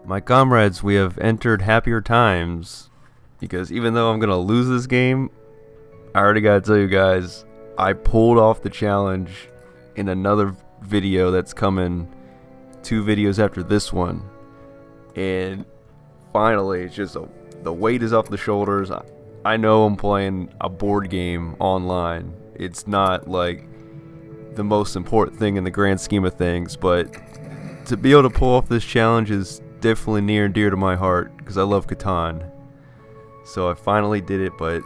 My comrades, we have entered happier times. Because even though I'm going to lose this game, I already got to tell you guys, I pulled off the challenge in another video that's coming 2 videos after this one. And finally, it's just the weight is off the shoulders. I know I'm playing a board game online. It's not like the most important thing in the grand scheme of things, but to be able to pull off this challenge is definitely near and dear to my heart because I love Catan. So I finally did it, but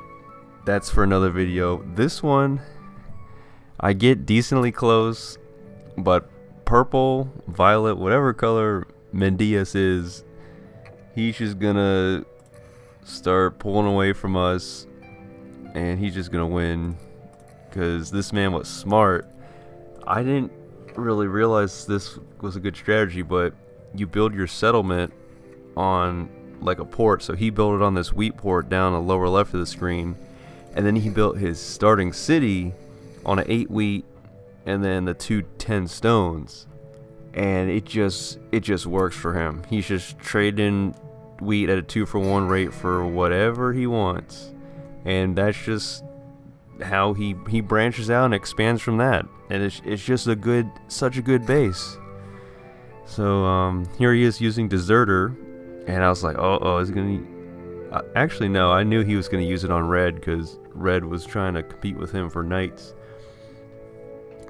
that's for another video. This one, I get decently close, but purple, violet, whatever color Mendias is, he's just gonna start pulling away from us, and he's just gonna win because this man was smart. I didn't really realize this was a good strategy, but you build your settlement on like a port. So he built it on this wheat port down the lower left of the screen, and then he built his starting city on an 8 wheat and then the 2 10 stones, and it just works for him. He's just trading wheat at a 2-for-1 rate for whatever he wants, and that's just how he branches out and expands from that, and it's just such a good base. So here he is using deserter, and I was like, oh, is he gonna actually no, I knew he was gonna use it on red because red was trying to compete with him for knights.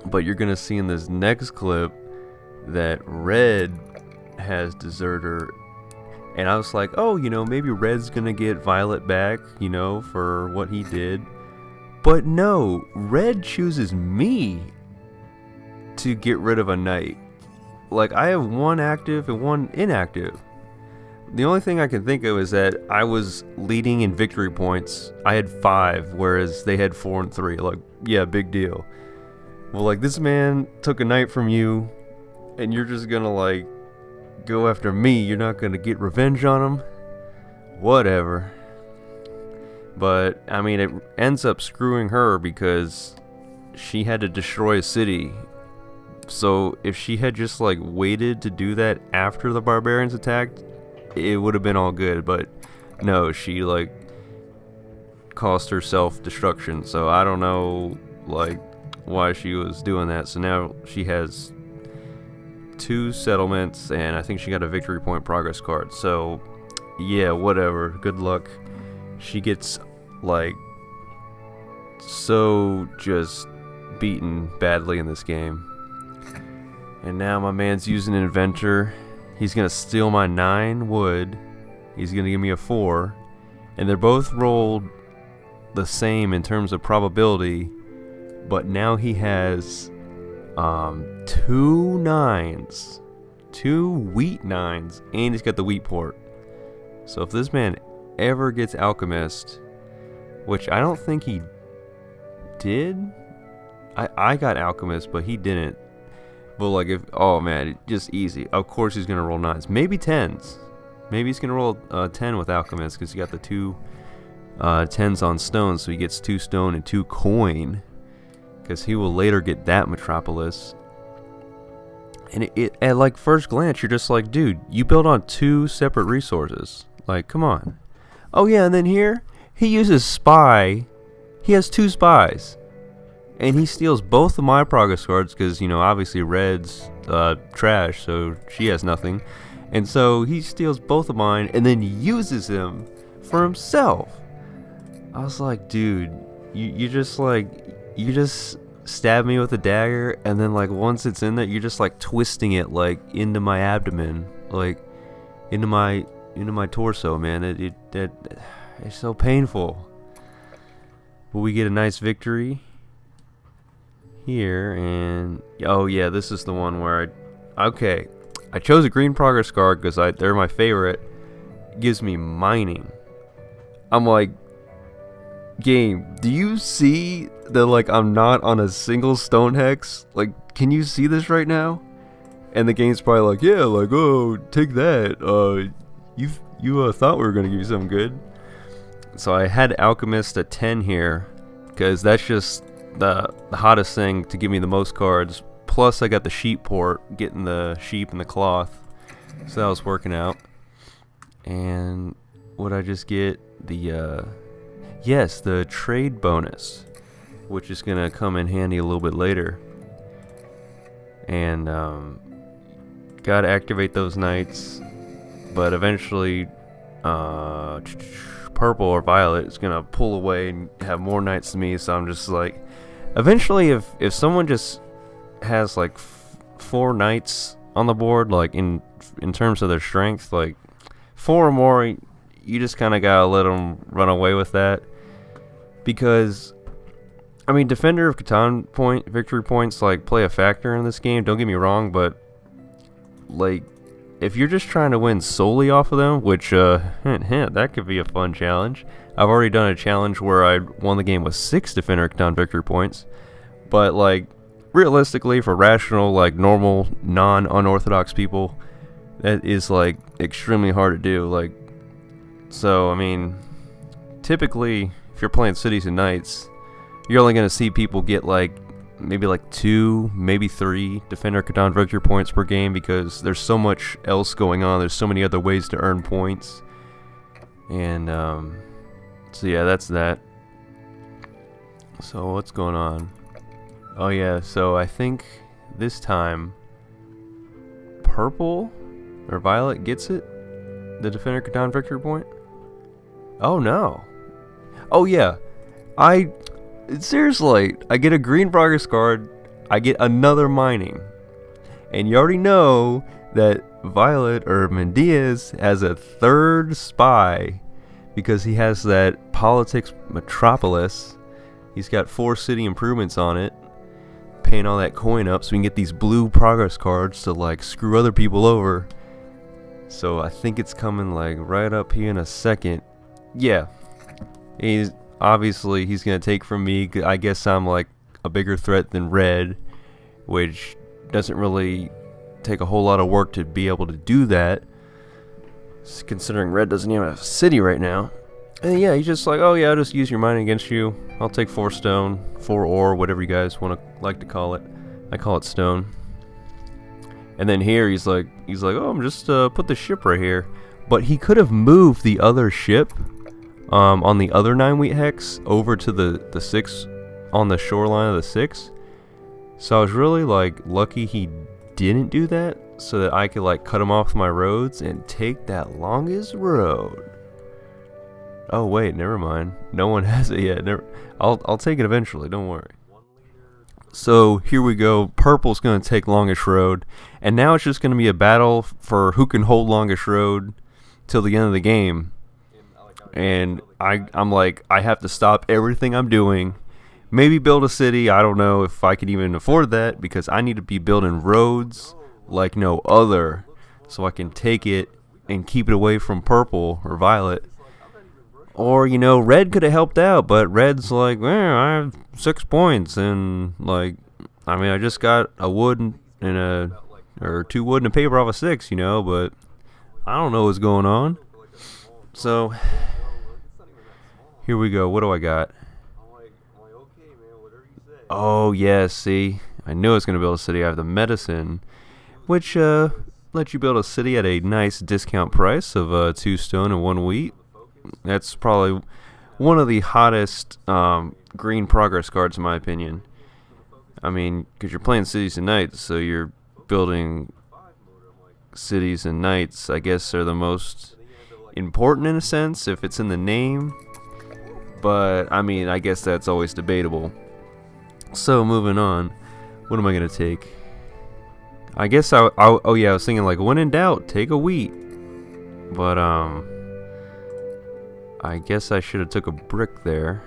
But you're gonna see in this next clip that red has deserter, and I was like, oh, maybe red's gonna get violet back, for what he did. But no, red chooses me to get rid of a knight. Like, I have 1 active and 1 inactive. The only thing I can think of is that I was leading in victory points. I had 5, whereas they had 4 and 3. Like, yeah, big deal. Well, like, this man took a knight from you, and you're just gonna, like, go after me. You're not gonna get revenge on him? Whatever. But, I mean, it ends up screwing her because she had to destroy a city. So, if she had just, like, waited to do that after the barbarians attacked, it would have been all good. But, no, she, like, caused herself destruction. So, I don't know, like, why she was doing that. So now she has 2 settlements, and I think she got a victory point progress card. So, yeah, whatever. Good luck. She gets, like, so just beaten badly in this game. And now my man's using an inventor. He's gonna steal my 9 wood. He's gonna give me a 4. And they're both rolled the same in terms of probability, but now he has 2 9s. 2 wheat 9s, and he's got the wheat port. So if this man ever gets alchemist, which I don't think he did, I got alchemist, but he didn't. But like, if, oh man, just easy. Of course he's gonna roll 9s, maybe 10s. Maybe he's gonna roll 10 with alchemist because he got the 2 10s on stone, so he gets 2 stone and 2 coin, because he will later get that metropolis. And it at like first glance, you're just like, dude, you build on 2 separate resources. Like, come on. Oh yeah, and then here he uses spy. He has 2 spies, and he steals both of my progress cards because obviously red's trash, so she has nothing, and so he steals both of mine and then uses them for himself. I was like, dude, you just stab me with a dagger, and then like once it's in there, you're just like twisting it like into my abdomen, like into my torso, man. It's so painful. But we get a nice victory here, and oh yeah, this is the one where I chose a green progress card because they're my favorite. It gives me mining. I'm like, game, do you see that like I'm not on a single stone hex? Like, can you see this right now? And the game's probably like, yeah, like, oh, take that. You thought we were gonna give you something good. So I had alchemist at 10 here because that's just the hottest thing to give me the most cards. Plus I got the sheep port, getting the sheep and the cloth, so that was working out. And would I just get the yes, the trade bonus, which is gonna come in handy a little bit later. And gotta activate those knights, but eventually purple or violet is gonna pull away and have more knights than me. So I'm just like, eventually if someone just has like 4 knights on the board, like in terms of their strength, like 4 or more, you just kind of gotta let them run away with that. Because I mean, Defender of Catan victory points like play a factor in this game, don't get me wrong, but like if you're just trying to win solely off of them, which hint hint, that could be a fun challenge. I've already done a challenge where I won the game with 6 Defender of Catan victory points, but like realistically, for rational, like normal, non-unorthodox people, that is like extremely hard to do. Like, so I mean, typically if you're playing Cities and Knights, you're only gonna see people get like maybe like 2, maybe 3 Defender Catan victory points per game, because there's so much else going on. There's so many other ways to earn points. And so yeah, that's that. So what's going on? Oh yeah, so I think this time purple or violet gets it, the Defender Catan victory point. Oh no. Oh yeah, seriously, I get a green progress card, I get another mining, and you already know that Violet or Mendiaz has a 3rd spy because he has that politics metropolis. He's got 4 city improvements on it, paying all that coin up so we can get these blue progress cards to like screw other people over. So I think it's coming like right up here in a second. Yeah, he's gonna take from me. I guess I'm like a bigger threat than red, which doesn't really take a whole lot of work to be able to do that, considering red doesn't even have a city right now. And yeah, he's just like, oh yeah, I'll just use your mining against you. I'll take 4 stone, 4 ore, whatever you guys like to call it. I call it stone. And then here he's like, oh, I'm just put the ship right here. But he could have moved the other ship on the other 9 wheat hex over to the 6 on the shoreline of the 6. So I was really like lucky he didn't do that, so that I could like cut him off my roads and take that longest road. Oh wait, never mind. No one has it yet. I'll take it eventually. Don't worry. So here we go. Purple's gonna take longest road, and now it's just gonna be a battle for who can hold longest road till the end of the game. And I'm like, I have to stop everything I'm doing. Maybe build a city. I don't know if I could even afford that, because I need to be building roads like no other, so I can take it and keep it away from purple or violet. Or, you know, red could have helped out, but red's like, well, I have 6 points, and like, I mean, I just got a wood and or 2 wood and a paper off of 6, you know, but I don't know what's going on. So here we go. What do I got? Oh yeah, see, I knew I was gonna build a city. I have the medicine, which lets you build a city at a nice discount price of 2 stone and 1 wheat. That's probably one of the hottest green progress cards in my opinion. I mean, because you're playing Cities and Knights, so you're building cities and knights. I guess are the most important in a sense if it's in the name. But I mean, I guess that's always debatable. So moving on, what am I gonna take? I guess oh yeah, I was thinking like, when in doubt, take a wheat. But I guess I should have took a brick there,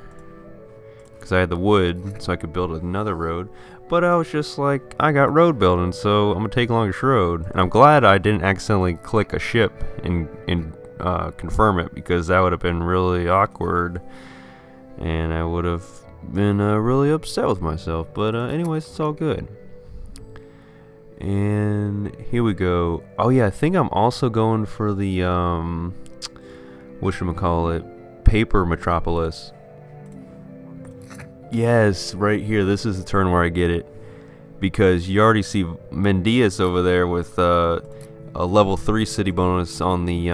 because I had the wood, so I could build another road. But I was just like, I got road building, so I'm gonna take longest road. And I'm glad I didn't accidentally click a ship and confirm it, because that would have been really awkward, and I would have been really upset with myself. But anyways, it's all good. And here we go. Oh yeah, I think I'm also going for the whatchamacallit, paper metropolis. Yes, right here. This is the turn where I get it, because you already see Mendias over there with a level 3 city bonus on the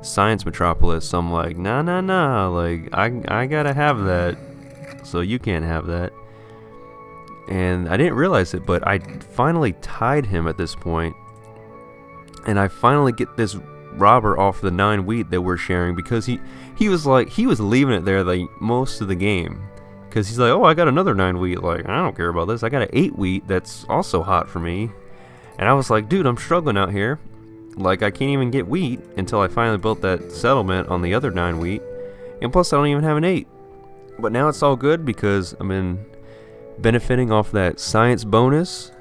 science metropolis. So I'm like, nah, like I gotta have that, so you can't have that. And I didn't realize it, but I finally tied him at this point, and I finally get this robber off the 9 wheat that we're sharing, because he was leaving it there like most of the game, because he's like, oh, I got another 9 wheat, like I don't care about this, I got an 8 wheat that's also hot for me. And I was like, dude, I'm struggling out here, like I can't even get wheat until I finally built that settlement on the other 9 wheat, and plus I don't even have an 8. But now it's all good because I'm benefiting off that science bonus.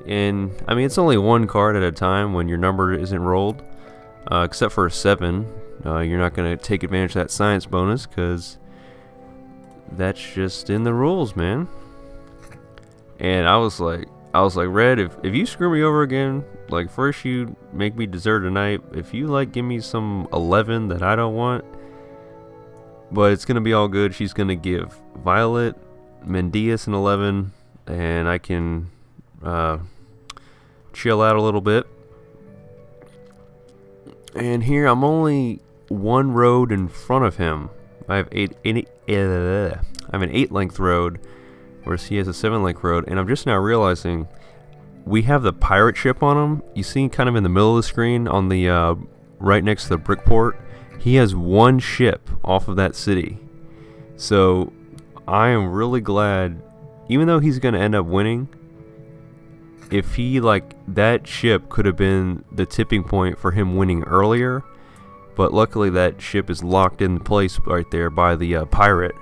And I mean, it's only one card at a time when your number isn't rolled, except for a 7. You're not going to take advantage of that science bonus because that's just in the rules, man. And I was like, Red, if you screw me over again, like first you make me dessert tonight, if you like give me some 11 that I don't want, but it's gonna be all good. She's gonna give Violet, Mendius an 11, and I can chill out a little bit. And here I'm only 1 road in front of him. I have I have an 8 length road, whereas he has a 7 length road, and I'm just now realizing we have the pirate ship on him. You see kind of in the middle of the screen on the right next to the brick port, he has 1 ship off of that city. So I am really glad, even though he's going to end up winning, if he, like, that ship could have been the tipping point for him winning earlier, but luckily that ship is locked in place right there by the pirate.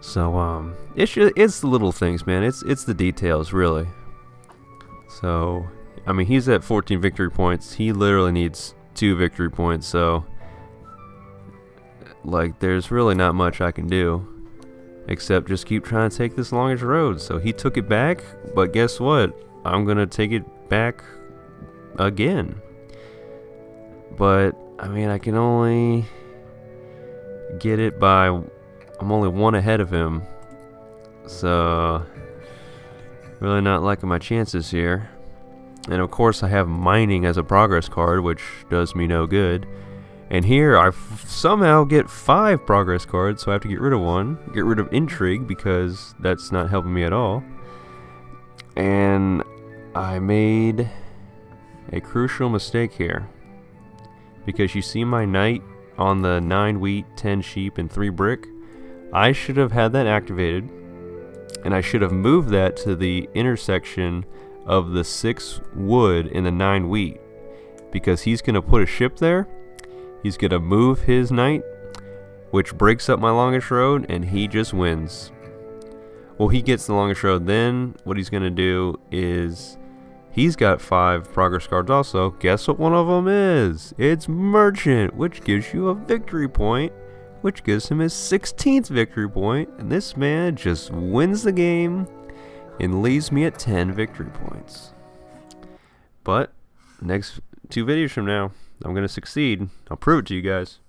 So it's the little things, man. It's the details, really. So I mean, he's at 14 victory points. He literally needs 2 victory points. So like, there's really not much I can do except just keep trying to take this longest road. So he took it back, but guess what? I'm gonna take it back again. But I mean, I can only get it by, I'm only 1 ahead of him, so really not liking my chances here. And of course I have mining as a progress card, which does me no good. And here I somehow get 5 progress cards, so I have to get rid of 1. Get rid of intrigue because that's not helping me at all. And I made a crucial mistake here, because you see my knight on the 9 wheat, 10 sheep, and 3 brick. I should have had that activated, and I should have moved that to the intersection of the 6 wood and the 9 wheat, because he's going to put a ship there. He's going to move his knight, which breaks up my longest road, and he just wins. Well, he gets the longest road. Then what he's going to do is, he's got 5 progress cards also. Guess what one of them is? It's Merchant, which gives you a victory point, which gives him his 16th victory point. And this man just wins the game and leaves me at 10 victory points. But next 2 videos from now, I'm going to succeed. I'll prove it to you guys.